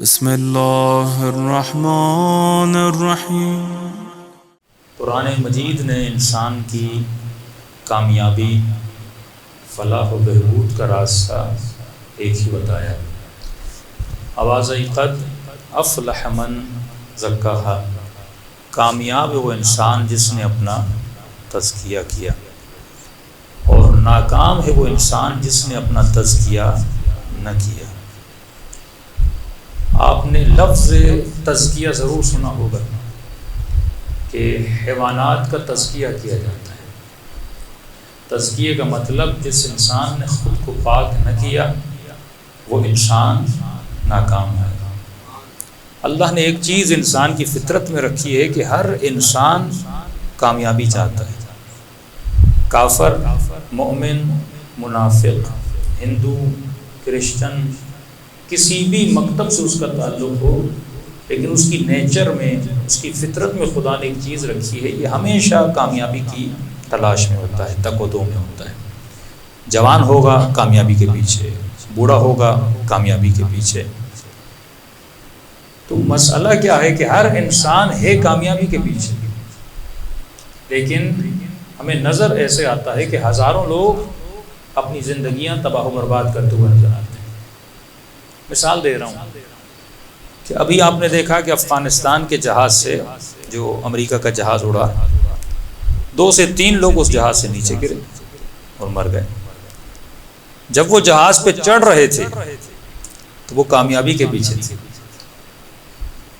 بسم اللہ الرحمن الرحیم۔ قرآن مجید نے انسان کی کامیابی، فلاح و بہبود کا راستہ ایک ہی بتایا۔ آواز قد افلح من زکاہا، کامیاب ہے وہ انسان جس نے اپنا تزکیہ کیا، اور ناکام ہے وہ انسان جس نے اپنا تزکیہ نہ کیا۔ آپ نے لفظ تزکیہ ضرور سنا ہوگا کہ حیوانات کا تزکیہ کیا جاتا ہے۔ تزکیے کا مطلب جس انسان نے خود کو پاک نہ کیا وہ انسان ناکام ہے۔ اللہ نے ایک چیز انسان کی فطرت میں رکھی ہے کہ ہر انسان کامیابی چاہتا ہے۔ کافر، مومن، منافق، ہندو، کرسچن، کسی بھی مکتب سے اس کا تعلق ہو، لیکن اس کی نیچر میں، اس کی فطرت میں خدا نے ایک چیز رکھی ہے، یہ ہمیشہ کامیابی کی تلاش میں ہوتا ہے، تک و دو میں ہوتا ہے۔ جوان ہوگا کامیابی کے پیچھے، بوڑھا ہوگا کامیابی کے پیچھے۔ تو مسئلہ کیا ہے کہ ہر انسان ہے کامیابی کے پیچھے، لیکن ہمیں نظر ایسے آتا ہے کہ ہزاروں لوگ اپنی زندگیاں تباہ و برباد کرتے ہوئے نظر آتے ہیں۔ مثال دے رہا ہوں کہ ابھی آپ نے دیکھا کہ افغانستان کے جہاز سے، جو امریکہ کا جہاز اڑا، 2 سے 3 لوگ اس جہاز سے نیچے گرے اور مر گئے۔ جب وہ جہاز پہ چڑھ رہے تھے تو وہ کامیابی کے پیچھے تھے،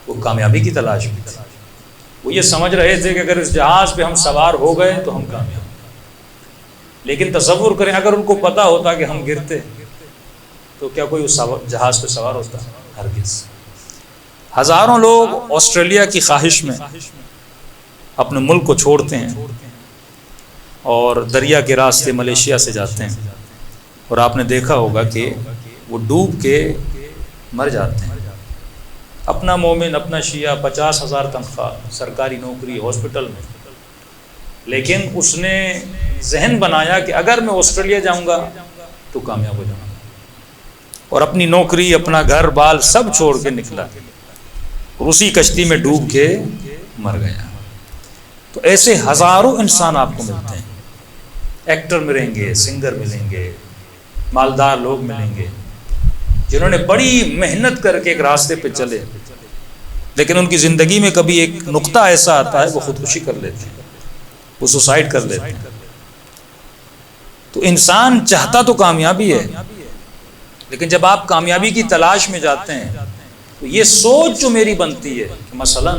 وہ کامیابی کی تلاش میں تھے۔ وہ یہ سمجھ رہے تھے کہ اگر اس جہاز پہ ہم سوار ہو گئے تو ہم کامیاب۔ لیکن تصور کریں اگر ان کو پتا ہوتا کہ ہم گرتے تو کیا کوئی اس جہاز پہ سوار ہوتا؟ ہرگز۔ ہزاروں لوگ آسٹریلیا کی خواہش میں اپنے ملک کو چھوڑتے ہیں اور دریا کے راستے ملیشیا سے جاتے ہیں، اور آپ نے دیکھا ہوگا کہ وہ ڈوب کے مر جاتے ہیں۔ اپنا مومن، اپنا شیعہ، 50,000 تنخواہ، سرکاری نوکری، ہاسپٹل میں، لیکن اس نے ذہن بنایا کہ اگر میں آسٹریلیا جاؤں گا تو کامیاب ہو جاؤں گا، اور اپنی نوکری، اپنا گھر بال سب چھوڑ کے نکلا اور اسی کشتی میں ڈوب کے مر گیا۔ تو ایسے ہزاروں انسان آپ کو ملتے ہیں۔ ایکٹر ملیں گے، سنگر ملیں گے، مالدار لوگ ملیں گے، جنہوں نے بڑی محنت کر کے ایک راستے پہ چلے، لیکن ان کی زندگی میں کبھی ایک نقطہ ایسا آتا ہے وہ خودکشی کر لیتے ہیں، وہ سوسائڈ کر لیتے ہیں۔ تو انسان چاہتا تو کامیابی ہے، لیکن جب آپ کامیابی کی تلاش میں جاتے ہیں تو یہ سوچ جو میری بنتی ہے کہ مثلا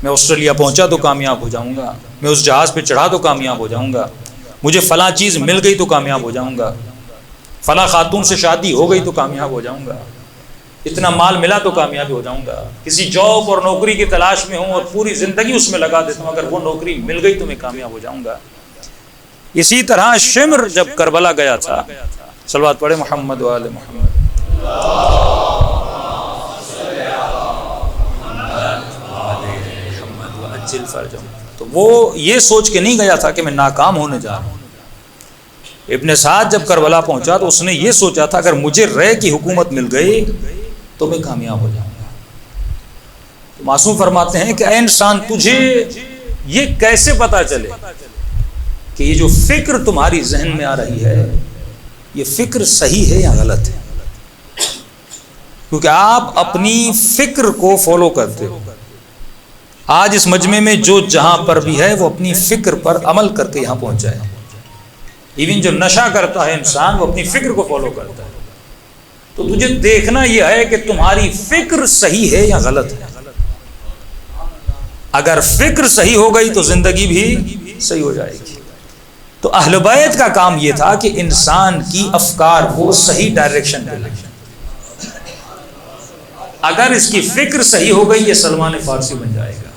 میں آسٹریلیا پہنچا تو کامیاب ہو جاؤں گا، میں اس جہاز پہ چڑھا تو کامیاب ہو جاؤں گا، مجھے فلاں چیز مل گئی تو کامیاب ہو جاؤں گا، فلاں خاتون سے شادی ہو گئی تو کامیاب ہو جاؤں گا، اتنا مال ملا تو کامیاب ہو جاؤں گا، کسی جاب اور نوکری کی تلاش میں ہوں اور پوری زندگی اس میں لگا دیتا ہوں، اگر وہ نوکری مل گئی تو میں کامیاب ہو جاؤں گا۔ اسی طرح شمر جب کربلا گیا تھا، صلوات پڑھے محمد و آل محمد، تو وہ یہ سوچ کے نہیں گیا تھا کہ میں ناکام ہونے جا رہا ہوں۔ ابن سعد جب کربلا پہنچا تو اس نے یہ سوچا تھا اگر مجھے رے کی حکومت مل گئی تو میں کامیاب ہو جاؤں گا۔ تو معصوم فرماتے ہیں کہ اے انسان، تجھے یہ کیسے پتا چلے کہ یہ جو فکر تمہاری ذہن میں آ رہی ہے یہ فکر صحیح ہے یا غلط ہے؟ کیونکہ آپ اپنی فکر کو فالو کرتے ہو۔ آج اس مجمع میں جو جہاں پر بھی ہے وہ اپنی فکر پر عمل کر کے یہاں پہنچا ہے۔ ایون جو نشہ کرتا ہے انسان وہ اپنی فکر کو فالو کرتا ہے۔ تو تجھے دیکھنا یہ ہے کہ تمہاری فکر صحیح ہے یا غلط ہے۔ اگر فکر صحیح ہو گئی تو زندگی بھی صحیح ہو جائے گی۔ تو اہل بیت کا کام یہ تھا کہ انسان کی افکار کو صحیح ڈائریکشن پہ لائیں۔ اگر اس کی فکر صحیح ہو گئی یہ سلمان فارسی بن جائے گا،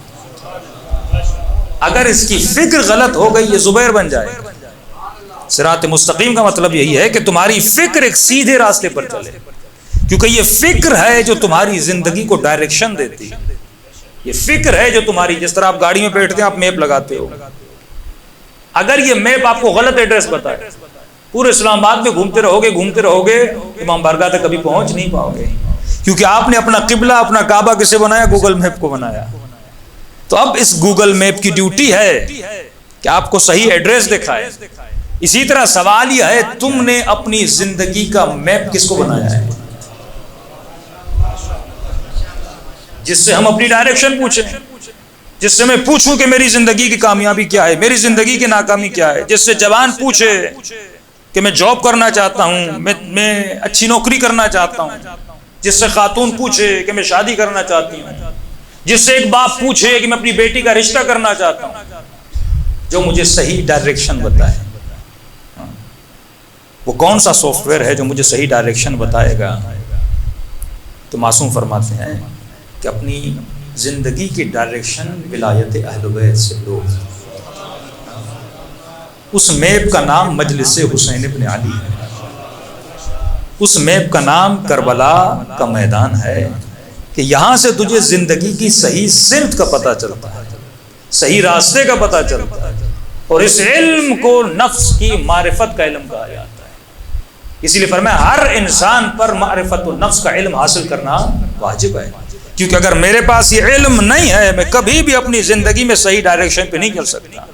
اگر اس کی فکر غلط ہو گئی یہ زبیر بن جائے گا۔ صراط مستقیم کا مطلب یہی ہے کہ تمہاری فکر ایک سیدھے راستے پر چلے، کیونکہ یہ فکر ہے جو تمہاری زندگی کو ڈائریکشن دیتی ہے۔ یہ فکر ہے جو تمہاری، جس طرح آپ گاڑی میں بیٹھتے ہیں آپ میپ لگاتے ہو، اگر یہ میپ آپ کو غلط ایڈریس بتائے، پورے اسلام آباد میں گھومتے رہو گے امام بارگاہ تک کبھی پہنچ نہیں پاؤ گے۔ کیونکہ آپ نے اپنا قبلہ، اپنا کعبہ کسے بنایا؟ گوگل میپ کو بنایا. تو اب اس گوگل میپ کی ڈیوٹی ہے کہ آپ کو صحیح ایڈریس دکھائے. اسی طرح سوال یہ ہے تم نے اپنی زندگی کا میپ کس کو بنایا ہے؟ جس سے ہم اپنی ڈائریکشن پوچھیں، جس سے میں پوچھوں کہ میری زندگی کی کامیابی کیا ہے، میری زندگی کی ناکامی کیا ہے. جس سے جوان پوچھے کہ میں جاب کرنا چاہتا ہوں، میں اچھی نوکری کرنا چاہتا ہوں. جس سے خاتون پوچھے کہ میں شادی کرنا چاہتی ہوں. جس سے ایک باپ پوچھے کہ میں اپنی بیٹی کا رشتہ کرنا چاہتا ہوں. جو مجھے صحیح ڈائریکشن بتائے. وہ کون سا سافٹ ویئر ہے جو مجھے صحیح ڈائریکشن بتائے گا؟ تو معصوم فرماتے ہیں کہ اپنی زندگی کی ڈائریکشن ولایت اہل بیت سے لو. اس میپ کا نام مجلس حسین ابن علی ہے. اس میپ کا نام کربلا کا میدان ہے کہ یہاں سے تجھے زندگی کی صحیح سمت کا پتہ چلتا ہے، صحیح راستے کا پتہ چلتا ہے. اور اس علم کو نفس کی معرفت کا علم کہا جاتا ہے. اسی لیے فرمایا ہر انسان پر معرفت النفس کا علم حاصل کرنا واجب ہے. کیونکہ اگر میرے پاس یہ علم نہیں ہے میں کبھی بھی اپنی زندگی میں صحیح ڈائریکشن پہ نہیں چل سکتا.